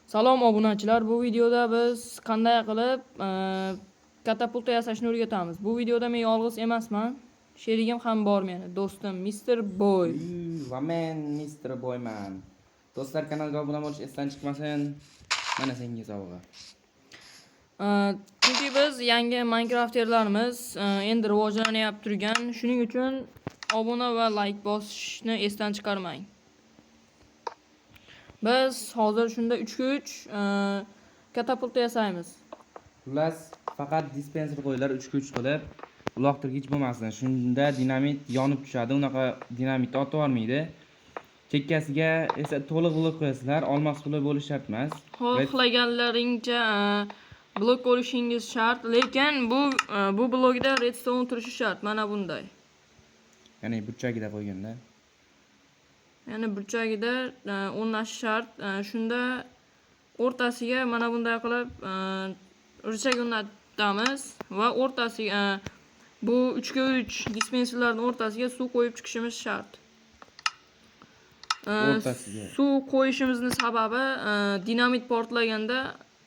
Salom obunachilar, bu videoda biz qanday qilib katapulta yasashni o'rgatamiz. Bu videoda men yolg'iz emasman. Sherigim ham bor meni, do'stim Mr. Boy. Va men Mr. Boyman. Do'stlar, kanalga obuna bo'lish esdan chiqmasin. Mana senga sovg'a. Chunki biz yangi Minecrafterlarimiz endi rivojlanyapti turgan. Shuning uchun obuna va like bosishni esdan chiqarmang. Biz hozir shunda 3 katapulta yasaymiz. Xullas, faqat dispenser qo'yinglar 3 qilib, uloqtirgich bo'lmasin. Shunda dinamit yonib tushadi. Unaqa dinamit otib olmaydi. Chekkasiga esa to'liq blok qo'yasizlar. Olmos blok bo'lishi shart emas. Xohlaganlaringcha blok qo'yishingiz shart, lekin bu blokda redstone turishi shart. Mana bunday. Ya'ni burchagida qo'yganda. Ya'ni burchagida o'rnashi shart. Shunda o'rtasiga mana bunday qilib burchak o'rnatamiz va o'rtasiga bu 3x3 dispenserlarning o'rtasiga suv qo'yib chiqishimiz shart. O'rtasiga suv qo'yishimizning sababi dinamit portlaganda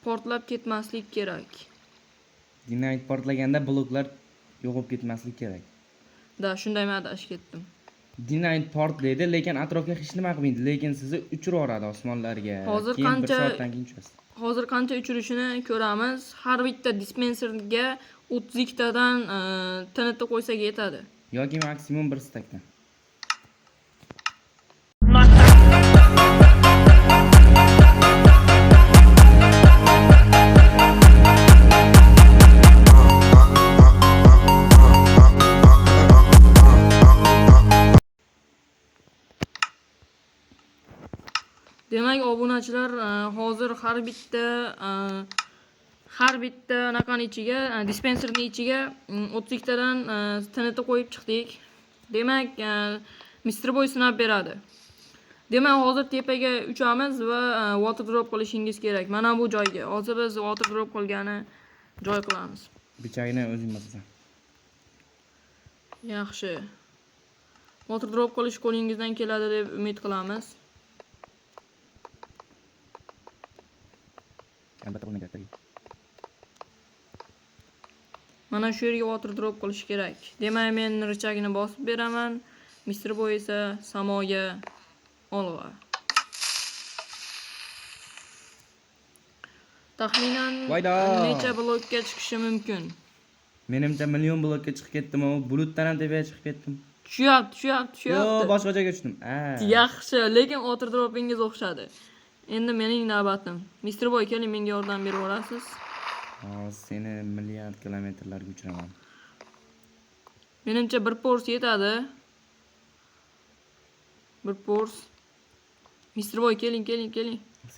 portlab ketmaslik kerak. Dinamit portlaganda bloklar yo'qolib ketmaslik kerak. Da, shunday men adashib ketdim. Dinamit portlaydi, lekin atrofga hech nima qilmaydi, lekin sizni uchirib yuboradi osmonlarga. Hozir Keyin 1 soatdan keyin uchasiz. Hozir qancha uchirishini ko'ramiz. Har bitta dispenserga 32 tadan TNT qo'ysak yetadi. Yoki maksimum 1 stakdan. Demak, obunachilar, hozir har bitta anaqaning ichiga, dispenserning ichiga 32 tadan TNT qo'yib chiqdik. Demak, Mr. Boy sinab beradi. Demak, hozir tepaga uchamiz va water drop qilishingiz kerak. Mana bu joyga. Hozir biz water drop qilgani joy qilamiz. Bichagini o'zing bosasan. Yaxshi. Water drop qilish qo'lingizdan keladi deb umid qilamiz. Albatta bo'lmaydi. Mana shu yerga water drop qilish kerak. Demak, men richagini bosib beraman. Mr. Boy esa samoga olg'a. Taxminan necha blokka chiqishi mumkin? Menimcha million blokka chiqib ketdim, bulutdan ham tepaga chiqib ketdim. Tushyapti. Yo'q, boshqa joyga tushdim. Yaxshi, lekin water dropingiz o'xshadi. Endi mening navbatim. Mr. Boy, keling, menga yordam berib olasiz. Seni milliard kilometrlarga uchiraman. Menimcha 1 pors yetadi. 1 pors. Mr. Boy, keling.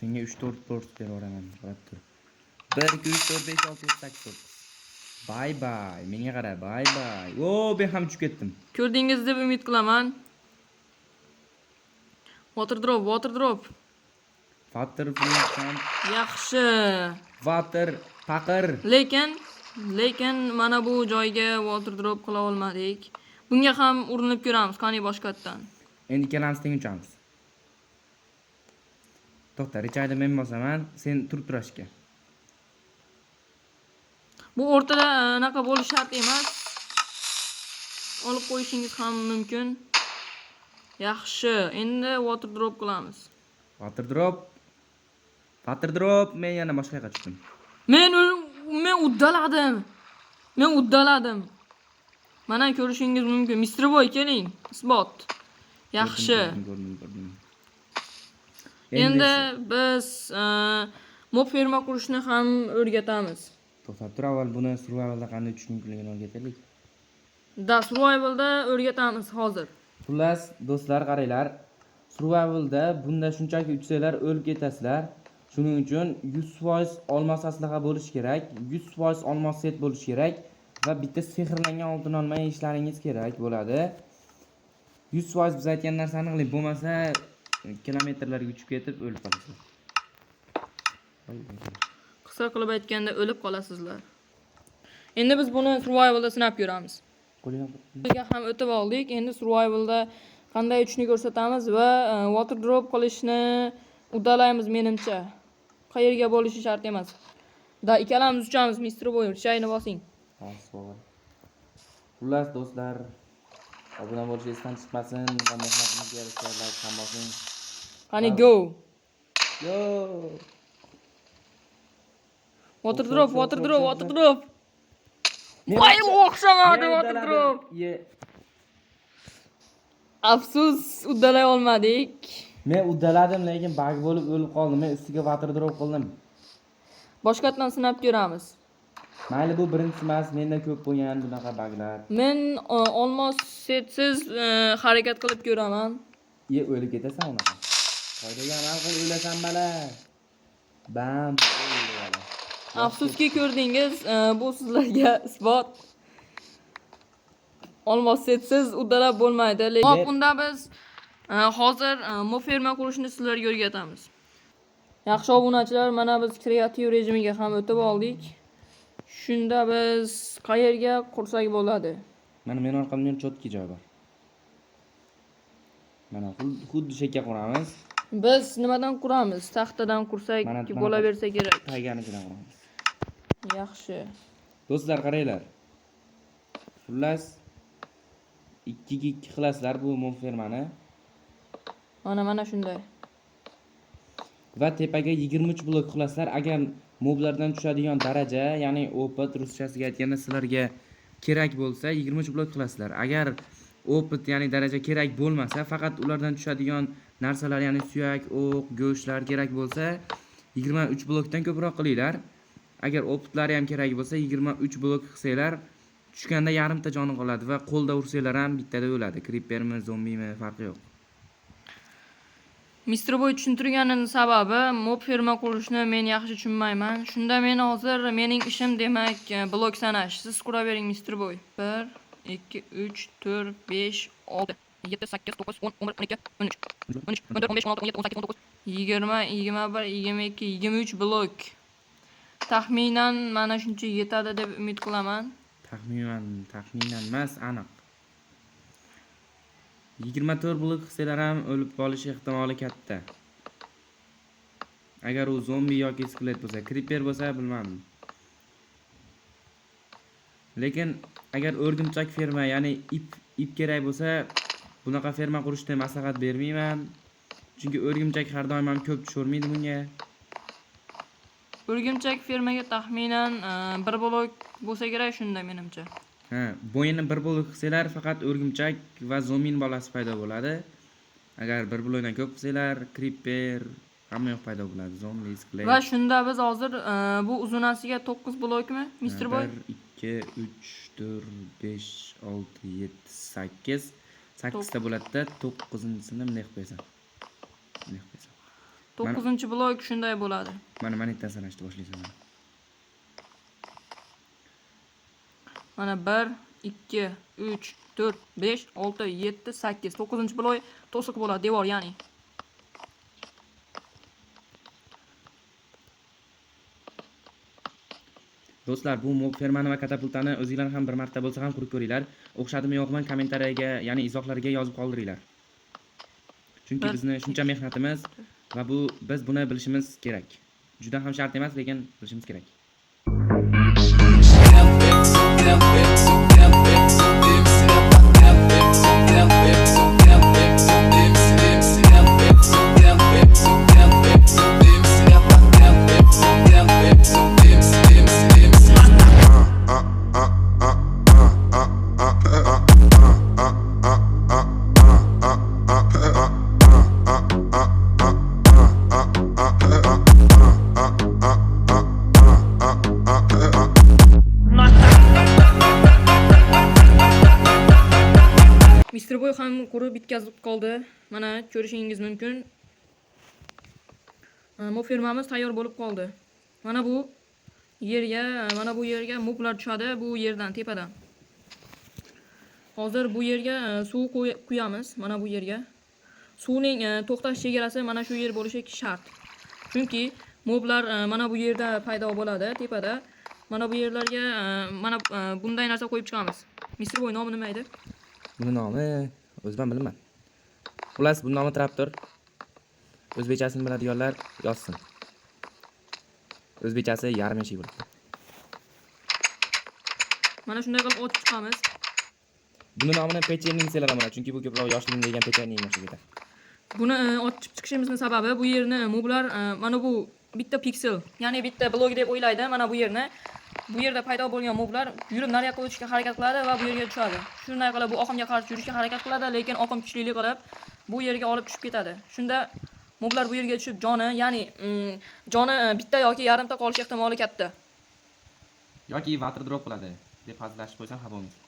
Senga 3-4 pors berib olaman. Qarab tur. 1 2 3 4 5 6 7 8 9. Bye bye. Menga qara, bye bye. Ben ham tushib ketdim. Ko'rdingiz deb umid qilaman. Water drop. Water plant. Yaxshi. Water paqir. Lekin mana bu joyga water drop qila olmadik. Bunga ham urinib ko'ramiz, qani boshqatdan. Endi ikkalamiz teng uchamiz. To'xta, richayda men bosaman, sen turashga. Bu o'rtada anaqa bo'lish shart emas. Olib qo'yishingiz ham mumkin. Yaxshi, endi water drop qilamiz. Water drop, men yana boshqa yoqqa tushdim. Men uddaladim. Mana ko'rishingiz mumkin. Mr. Boy, keling, isbot. Yaxshi. Ko'rdim. Endi biz mob ferma qurishni ham o'rgatamiz. To'xtab tur, avval buni survivalda qanday tushunish mumkinligini o'rgataylik. Survivalda o'rgatamiz hozir. Xullas, do'stlar, qaranglar. Survivalda bunda shunchaki utsanglar o'lib ketasizlar. Shuning uchun 100% olmos aslaha bo'lishi kerak, 100% olmos set bo'lishi kerak va bitta sehrlangan oltin olma yeyishlaringiz kerak bo'ladi. 100% biz aytgan narsani qiling, bo'lmasa kilometrlarga uchib ketib o'lib qolasizlar. Qisqa qilib aytganda o'lib qolasizlar. Endi biz buni survivalda sinab ko'ramiz. Qo'liga ham o'tib oldik. Endi survivalda qanday uchishni ko'rsatamiz va water drop qilishni uddalaymiz menimcha. qayerga bo'lishi shart emas. Da ikkalamiz uchamiz Mr. Boy, shayni bosing. Xullas do'stlar, obuna bo'lish esdan chiqmasin va mehnatimiz yarasha like ham bosing. Qani go. Yo. Water drop. Voy, o'xshamadi water drop. Afsus, uddalay olmadik. Men uddaladim, lekin bug bo'lib o'lib qoldim. Men ustiga water drop qildim. Boshqatdan sinab ko'ramiz. Mayli, bu birinchisi emas, menda ko'p bo'lgan bunaqa buglar. Men olmos setsiz harakat qilib ko'raman. O'lib ketasan unaqa. Qoidaga amal qil, o'lasan bala. Bam. Afsuski ko'rdingiz, bu sizlarga isbot. Olmos setsiz uddalab bo'lmaydi. Lekin bunda biz hozir mob ferma qurishni sizlarga o'rgatamiz. Yaxshi obunachilar, mana biz kreativ rejimiga ham o'tib oldik. Shunda biz qayerga qursak bo'ladi? Mana men orqamdan chotki joy bor. Mana xuddi shekka quramiz. Biz nimadan quramiz? Taxtadan qursak bo'laversa kerak. Tayganichidan quramiz. Yaxshi. Do'stlar, qaranglar. Xullas 2 qilasizlar bu mob fermani. Mana shunday. Va tepaga 23 blok qilasizlar. Agar moblardan tushadigan daraja, ya'ni opit ruschasiga aytganda sizlarga kerak bo'lsa 23 blok qilasizlar. Agar opit, ya'ni daraja kerak bo'lmasa, faqat ulardan tushadigan narsalar, ya'ni suyak, o'q, go'shtlar kerak bo'lsa 23 blokdan ko'proq qilinglar. Agar opitlari ham kerak bo'lsa 23 blok qilsanglar, tushganda yarimta joni qoladi va qo'lda ursanglar ham bittada o'ladi. Creepermi, zombimi farqi yo'q. Mr. Boy tushuntirganining sababi mob ferma qurishni men yaxshi tushunmayman. Shunda men hozir mening ishim demak blok sanash. Siz quravering Mr. Boy. 1 2 3 4 5 6 7 8 9 10 11 12 13 14 15 16 17 18 19 20 21 22 23 blok. Taxminan mana shuncha yetadi deb umid qilaman. Taxminan emas, aniq. 24 blok qilsalar ham o'lib qolish ehtimoli katta. Agar u zombi yoki skelet bo'lsa, creeper bo'lsa bilmadim. Lekin agar o'rgimchak ferma, ya'ni ip kerak bo'lsa, bunaqa ferma qurishni maslahat bermayman. Chunki o'rgimchak har doim ham ko'p tushirmaydi bunga. O'rgimchak fermaga taxminan 1 blok bo'lsa kerak, shunda menimcha. Bo'yini 1 blok qilsalar faqat o'rgimchak va zombin bolasi paydo bo'ladi. Agar 1 blokdan ko'p qilsalar, creeper hamma yoq paydo bo'ladi, zombi, skelet. Va shunda biz hozir bu uzunasiga 9 blokmi, Mr. Boy? 1 2 3 4 5 6 7 8 8 ta bo'ladi-da, 9-sini bunday qilib qo'yasan. 9-blok shunday bo'ladi. Mana itdan sanashni boshlaysan. Mana 1 2 3 4 5 6 7 8 9-blok to'siq bo'ladi, devor ya'ni. Do'stlar, bu mob fermani va katapultani o'zingizlar ham bir marta bo'lsa ham qurib ko'ringlar. O'xshadimi yo'qmi kommentariyaga, ya'ni izohlarga yozib qoldiringlar. Chunki bizni shuncha mehnatimiz va biz buni bilishimiz kerak. Juda ham shart emas, lekin bilishimiz kerak. Mr. Boy ham qurib bitkazib qoldi. Mana ko'rishingiz mumkin. Mob fermamiz tayyor bo'lib qoldi. Mana bu yerga moblar tushadi, bu yerdan, tepadan. Hozir bu yerga suv quyamiz, mana bu yerga. Suvning to'xtash chegarasi mana shu yer bo'lishi shart. Chunki moblar mana bu yerda paydo bo'ladi, tepada. Mana bu yerlarga mana bunday narsa qo'yib chiqamiz. Mr. Boy nomi nima edi? Buni nomi o'zim bilmayman. Xullas, bu nomi traktor. O'zbekchasini biladiganlar yozsin. O'zbekchasi yarim yashik bo'libdi. Mana shunday qilib ochib chiqamiz. Buni nomini pechenning desalar ham bo'ladi, chunki bu ko'proq yoshlikni degan pechenning o'xshaydi. Buni ochib chiqishimizning sababi bu yerni moblar mana bu bitta piksel, ya'ni bitta blok deb o'ylaydi. Mana bu yerni bu yerda paydo bo'lgan moblar yurib nariyoqqa o'tishga harakat qiladi va bu yerga tushadi. Shunday qilib bu oqimga qarshi yurishga harakat qiladi, lekin oqim kuchli qilib bu yerga olib tushib ketadi. Shunda moblar bu yerga tushib ya'ni joni bitta yoki yarimta qolish ehtimoli katta. Yoki water drop qiladi deb hazillashib qo'ysam xafa bo'lmaysiz.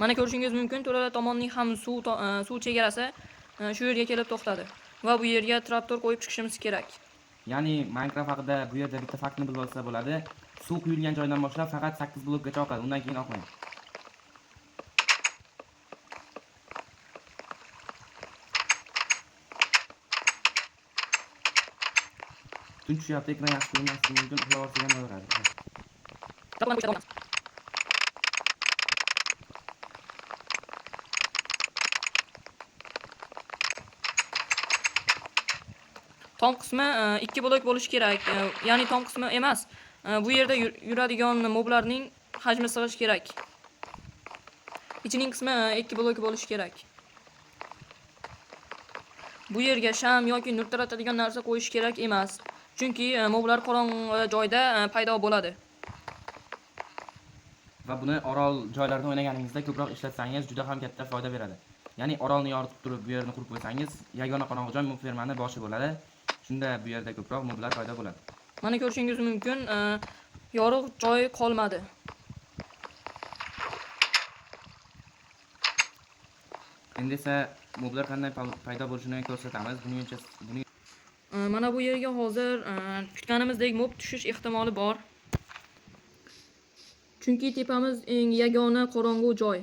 Mana ko'rishingiz mumkin, to'rala tomonning ham suv chegarasi shu yerga kelib to'xtadi va bu yerga traktor qo'yib chiqishimiz kerak. Ya'ni Minecraft haqida bu yerda bitta faktni bilib olsa bo'ladi. Suv quyilgan joydan boshlab faqat 8 blokgacha oqadi, undan keyin oqmaydi. Tun tushyapti, ekran yaxshi ko'rinmasligi mumkin, uxlab olsak ham bo'laveradi. Tom qismi 2 blok bo'lishi kerak. Ya'ni tom qismi emas. Bu yerda yuradigan moblarning hajmi sig'ishi kerak. Ichining qismi 2 blok bo'lishi kerak. Bu yerga sham yoki nur taratadigan narsa qo'yish kerak emas. Chunki moblar qorong'i joyda paydo bo'ladi. Va buni orol joylarda o'ynaganingizda ko'proq ishlatsangiz juda ham katta foyda beradi. Ya'ni orolni yoritib turib bu yerni qurib qo'ysangiz, yagona qorong'i joy mob fermani boshi bo'ladi. Shunda bu yerda ko'proq moblar paydo bo'ladi. Mana ko'rishingiz mumkin, yorug' joy qolmadi. Endi esa moblar qanday paydo bo'lishini ko'rsatamiz. Mana bu yerga hozir kutganimizdek mob tushish ehtimoli bor. Chunki tepamiz eng yagona qorong'u joy.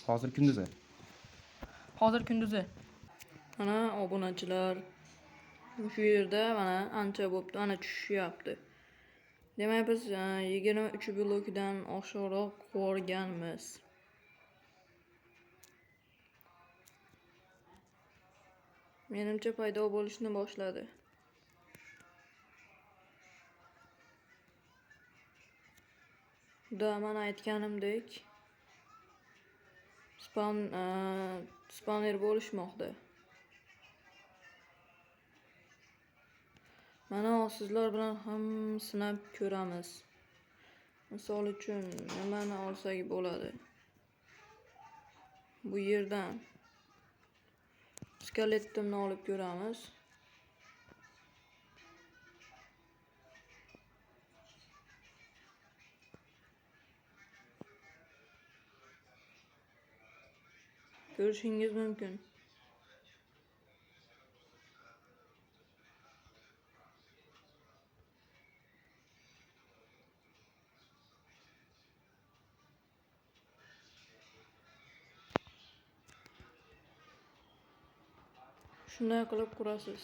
Hozir kunduzi. Mana obunachilar shu yerda mana ancha bo'pti, ana tushyapti. Demak biz 23 blokdan oshiqroq borganmiz. Menimcha paydo bo'lishni boshladi. Da mana aytganimdek spawner bo'lishmoqda. Mana sizlar bilan ham sinab ko'ramiz. Misol uchun nimani olsak bo'ladi? Bu yerdan skeletimni olib ko'ramiz. Ko'rishingiz mumkin. Shunday qilib qurasiz.